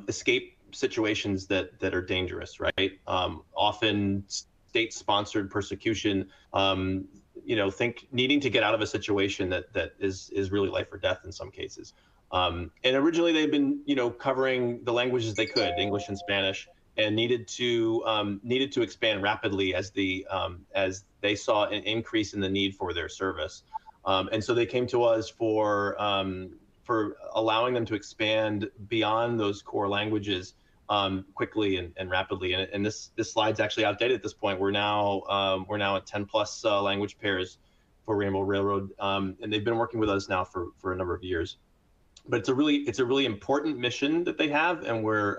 escape situations that are dangerous, right? Often state-sponsored persecution, needing to get out of a situation that is really life or death in some cases. And originally they've been, covering the languages they could, English and Spanish, and needed to expand rapidly as they saw an increase in the need for their service. And so they came to us for allowing them to expand beyond those core languages quickly and rapidly. And this slide's actually outdated at this point. We're now at 10 plus language pairs for Rainbow Railroad, and they've been working with us now for a number of years. But it's a really important mission that they have, and we're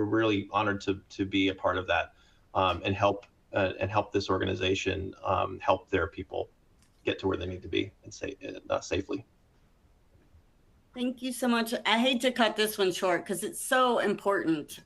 really honored to be a part of that, and help this organization help their people get to where they need to be and safely. Thank you so much. I hate to cut this one short because it's so important.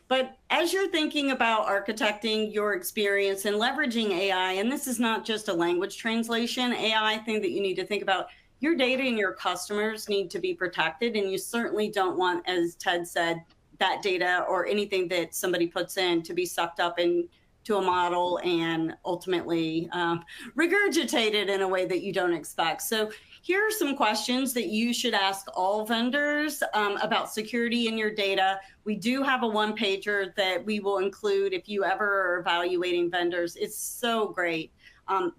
But as you're thinking about architecting your experience and leveraging AI, and this is not just a language translation AI thing that you need to think about, your data and your customers need to be protected. And you certainly don't want, as Ted said, that data or anything that somebody puts in to be sucked up into a model and ultimately regurgitated in a way that you don't expect. So here are some questions that you should ask all vendors about security in your data. We do have a one-pager that we will include if you ever are evaluating vendors. It's so great.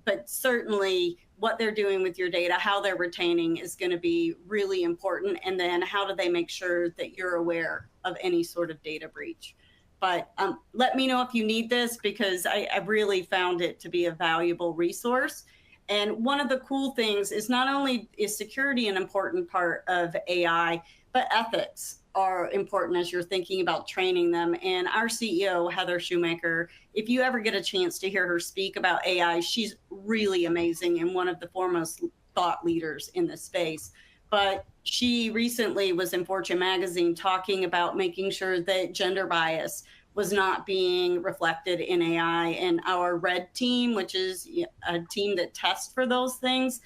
But certainly what they're doing with your data, how they're retaining is going to be really important. And then how do they make sure that you're aware of any sort of data breach? But let me know if you need this, because I really found it to be a valuable resource. And one of the cool things is not only is security an important part of AI, but ethics are important as you're thinking about training them. And our CEO, Heather Shoemaker, if you ever get a chance to hear her speak about AI, she's really amazing and one of the foremost thought leaders in this space. But she recently was in Fortune magazine talking about making sure that gender bias was not being reflected in AI. And our red team, which is a team that tests for those things,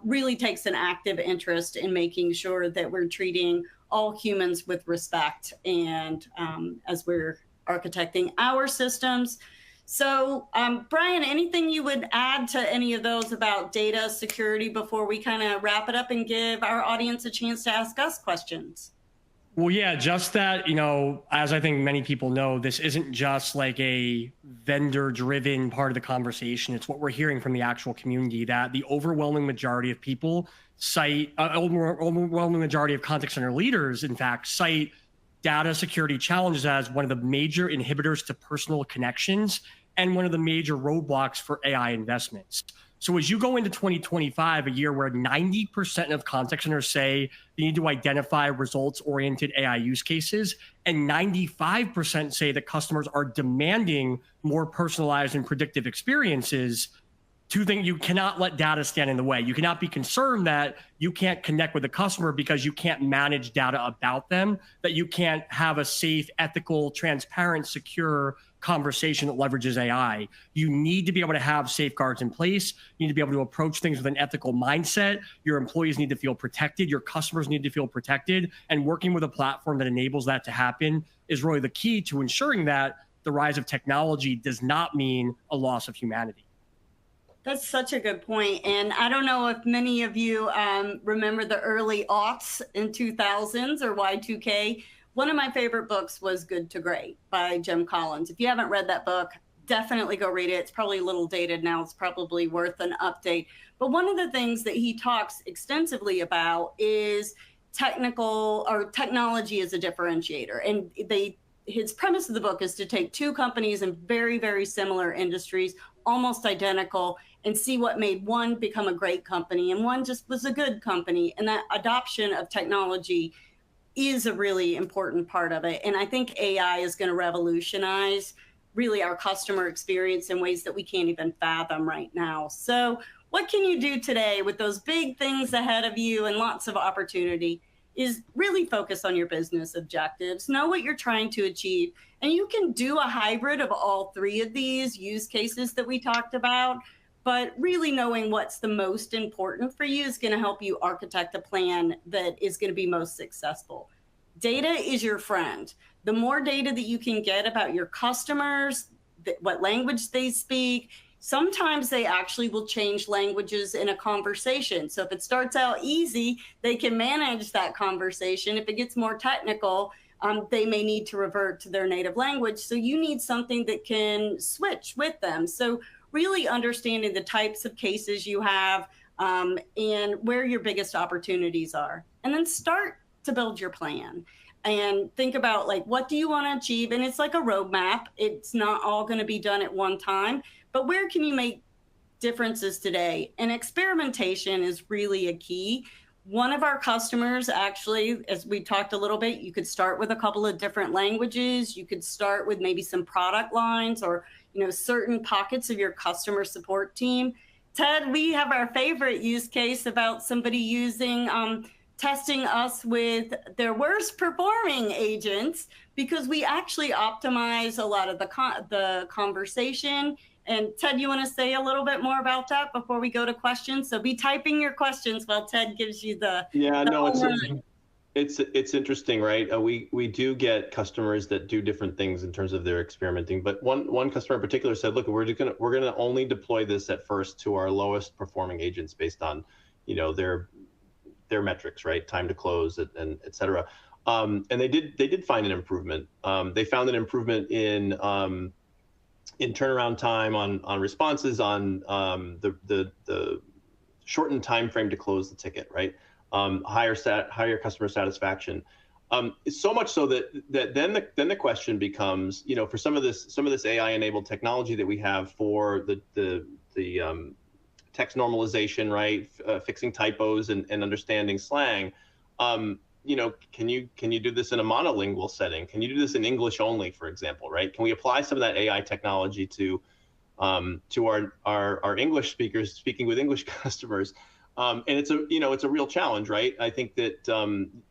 really takes an active interest in making sure that we're treating all humans with respect and as we're architecting our systems. So, Brian, anything you would add to any of those about data security before we kind of wrap it up and give our audience a chance to ask us questions? Well, yeah, just that, as I think many people know, this isn't just like a vendor-driven part of the conversation. It's what we're hearing from the actual community, that the overwhelming majority of people cite, overwhelming majority of contact center leaders, in fact, cite data security challenges as one of the major inhibitors to personal connections and one of the major roadblocks for AI investments. So as you go into 2025, a year where 90% of contact centers say they need to identify results-oriented AI use cases, and 95% say that customers are demanding more personalized and predictive experiences, two things: you cannot let data stand in the way. You cannot be concerned that you can't connect with the customer because you can't manage data about them, that you can't have a safe, ethical, transparent, secure conversation that leverages AI. You need to be able to have safeguards in place. You need to be able to approach things with an ethical mindset. Your employees need to feel protected. Your customers need to feel protected. And working with a platform that enables that to happen is really the key to ensuring that the rise of technology does not mean a loss of humanity. That's such a good point. And I don't know if many of you remember the early aughts in 2000s or Y2K. One of my favorite books was Good to Great by Jim Collins. If you haven't read that book, definitely go read it. It's probably a little dated now. It's probably worth an update. But one of the things that he talks extensively about is technology as a differentiator. And his premise of the book is to take two companies in very, very similar industries, almost identical, and see what made one become a great company and one just was a good company. And that adoption of technology is a really important part of it. And I think AI is going to revolutionize really our customer experience in ways that we can't even fathom right now. So what can you do today with those big things ahead of you and lots of opportunity is really focus on your business objectives, know what you're trying to achieve. And you can do a hybrid of all three of these use cases that we talked about, but really knowing what's the most important for you is going to help you architect a plan that is going to be most successful. Data is your friend. The more data that you can get about your customers, what language they speak, sometimes they actually will change languages in a conversation. So if it starts out easy, they can manage that conversation. If it gets more technical, they may need to revert to their native language. So you need something that can switch with them. So really understanding the types of cases you have and where your biggest opportunities are. And then start to build your plan and think about, like, what do you want to achieve? And it's like a roadmap. It's not all going to be done at one time, but where can you make differences today? And experimentation is really a key. One of our customers, actually, as we talked a little bit, you could start with a couple of different languages. You could start with maybe some product lines or certain pockets of your customer support team. Ted, we have our favorite use case about somebody using testing us with their worst performing agents, because we actually optimize a lot of the conversation. And Ted, you want to say a little bit more about that before we go to questions? So be typing your questions while Ted gives you the It's interesting, right? We do get customers that do different things in terms of their experimenting. But one customer in particular said, "Look, we're gonna only deploy this at first to our lowest performing agents based on, their metrics, right? Time to close and et cetera." And they did find an improvement. They found an improvement in turnaround time on responses, on the shortened time frame to close the ticket, right? Higher customer satisfaction. So much so that then the question becomes, for some of this AI enabled technology that we have for the text normalization, right? Fixing typos and understanding slang. Can you do this in a monolingual setting? Can you do this in English only, for example, right? Can we apply some of that AI technology to our English speakers speaking with English customers? And it's a real challenge, right? I think that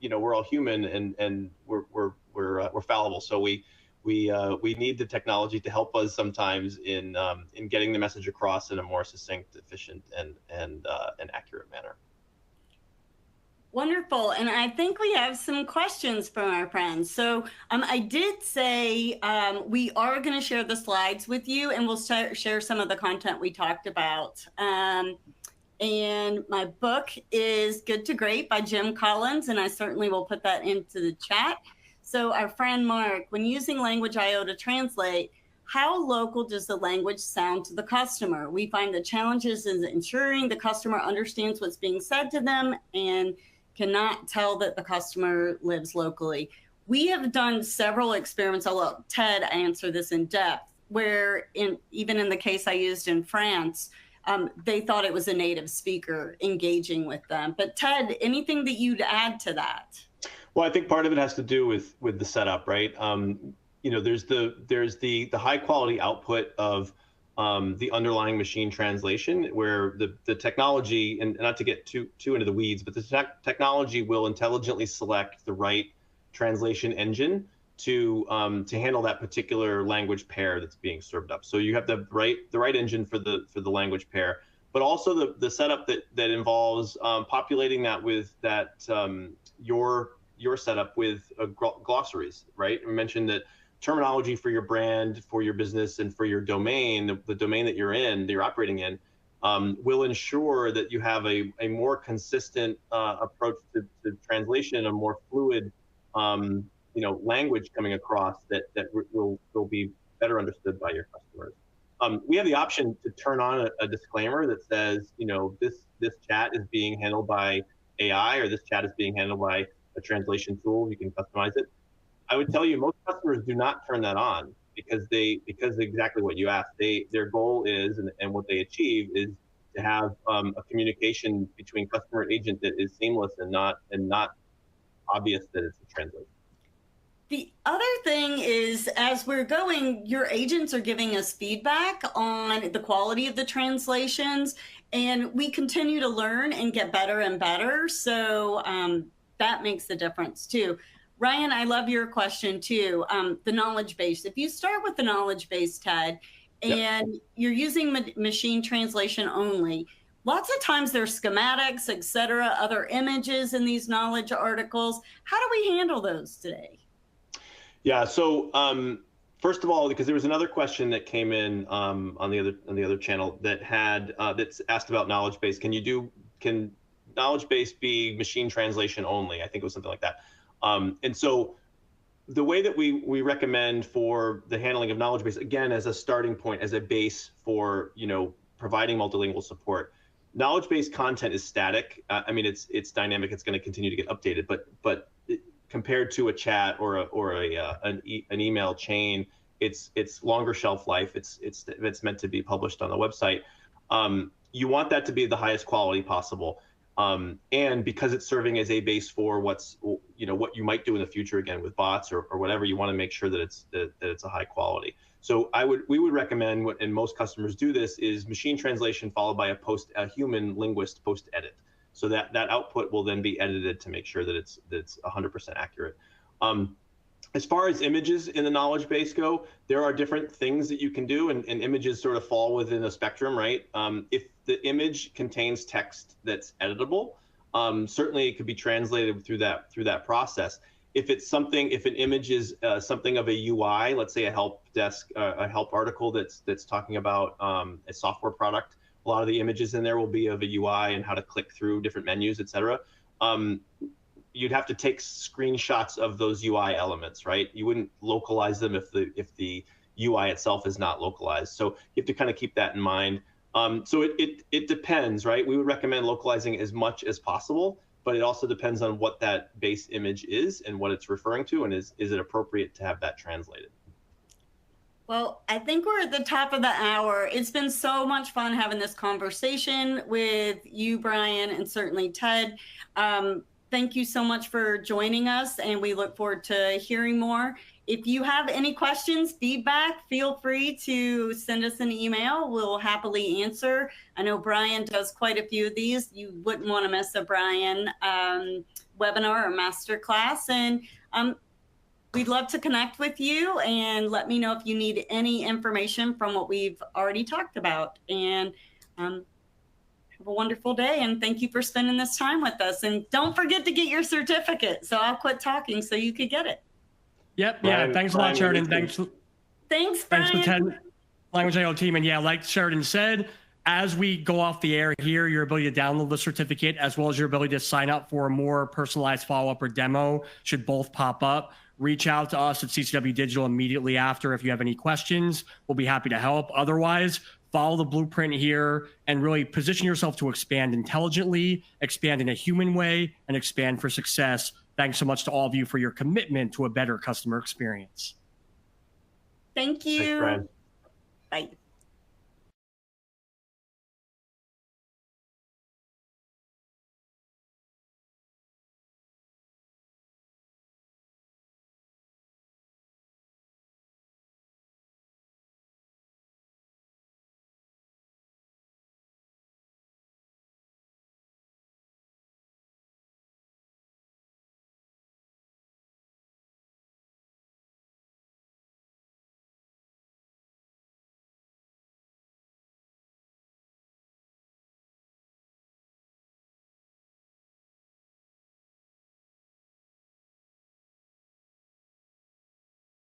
we're all human and we're fallible, so we need the technology to help us sometimes in getting the message across in a more succinct, efficient, and accurate manner. Wonderful. And I think we have some questions from our friends. So I did say we are going to share the slides with you, and we'll share some of the content we talked about. And my book is Good to Great by Jim Collins, and I certainly will put that into the chat. So our friend Mark, when using Language IO to translate, how local does the language sound to the customer? We find the challenges in ensuring the customer understands what's being said to them and cannot tell that the customer lives locally. We have done several experiments. I'll let Ted answer this in depth, where even in the case I used in France, they thought it was a native speaker engaging with them. But Ted, anything that you'd add to that? Well, I think part of it has to do with the setup, right? There's the high quality output of the underlying machine translation, where the technology, and not to get too into the weeds, but the technology will intelligently select the right translation engine to handle that particular language pair that's being served up. So you have the right engine for the language pair, but also the setup that involves populating that with your setup with glossaries, right? I mentioned that terminology for your brand, for your business, and for your domain, the domain that you're operating in, will ensure that you have a more consistent approach to translation, a more fluid language coming across that will be better understood by your customers. We have the option to turn on a disclaimer that says, this chat is being handled by AI, or this chat is being handled by a translation tool. You can customize it. I would tell you most customers do not turn that on because exactly what you asked. Their goal is, and what they achieve is to have a communication between customer and agent that is seamless and not obvious that it's a translation. The other thing is, as we're going, your agents are giving us feedback on the quality of the translations, and we continue to learn and get better and better. So that makes the difference too. Ryan, I love your question too. The knowledge base. If you start with the knowledge base, Ted, and you're using machine translation only, lots of times there's schematics, et cetera, other images in these knowledge articles. How do we handle those today? Yeah. So first of all, because there was another question that came in on the other channel that had that's asked about knowledge base. Can knowledge base be machine translation only? I think it was something like that. And so the way that we recommend for the handling of knowledge base, again, as a starting point, as a base for providing multilingual support, knowledge base content is static. I mean, it's dynamic. It's going to continue to get updated, but compared to a chat or an email chain, it's longer shelf life. It's meant to be published on the website. You want that to be the highest quality possible. And because it's serving as a base for what you might do in the future, again with bots or whatever, you want to make sure that it's a high quality. So we would recommend, and most customers do this, is machine translation followed by a human linguist post edit. So that output will then be edited to make sure that it's 100% accurate. As far as images in the knowledge base go, there are different things that you can do, and images sort of fall within a spectrum, right? If the image contains text that's editable, certainly it could be translated through that process. If an image is something of a UI, let's say a help desk, a help article that's talking about a software product, a lot of the images in there will be of a UI and how to click through different menus, et cetera. You'd have to take screenshots of those UI elements, right? You wouldn't localize them if the UI itself is not localized. So you have to kind of keep that in mind. So it depends, right? We would recommend localizing as much as possible, but it also depends on what that base image is and what it's referring to, and is it appropriate to have that translated. Well, I think we're at the top of the hour. It's been so much fun having this conversation with you, Brian, and certainly Ted. Thank you so much for joining us, and we look forward to hearing more. If you have any questions, feedback, feel free to send us an email. We'll happily answer. I know Brian does quite a few of these. You wouldn't want to miss a Brian webinar or masterclass. And we'd love to connect with you, and let me know if you need any information from what we've already talked about. And have a wonderful day, and thank you for spending this time with us. And don't forget to get your certificate. So I'll quit talking so you could get it. Yep. Brian, Yeah. Thanks a lot, Sheridan. Thanks, Brian. Thanks for Ted, Language IO team. And yeah, like Sheridan said, as we go off the air here, your ability to download the certificate, as well as your ability to sign up for a more personalized follow-up or demo, should both pop up. Reach out to us at CCW Digital immediately after if you have any questions. We'll be happy to help. Otherwise, follow the blueprint here and really position yourself to expand intelligently, expand in a human way, and expand for success. Thanks so much to all of you for your commitment to a better customer experience. Thank you. Thanks, Brian. Bye.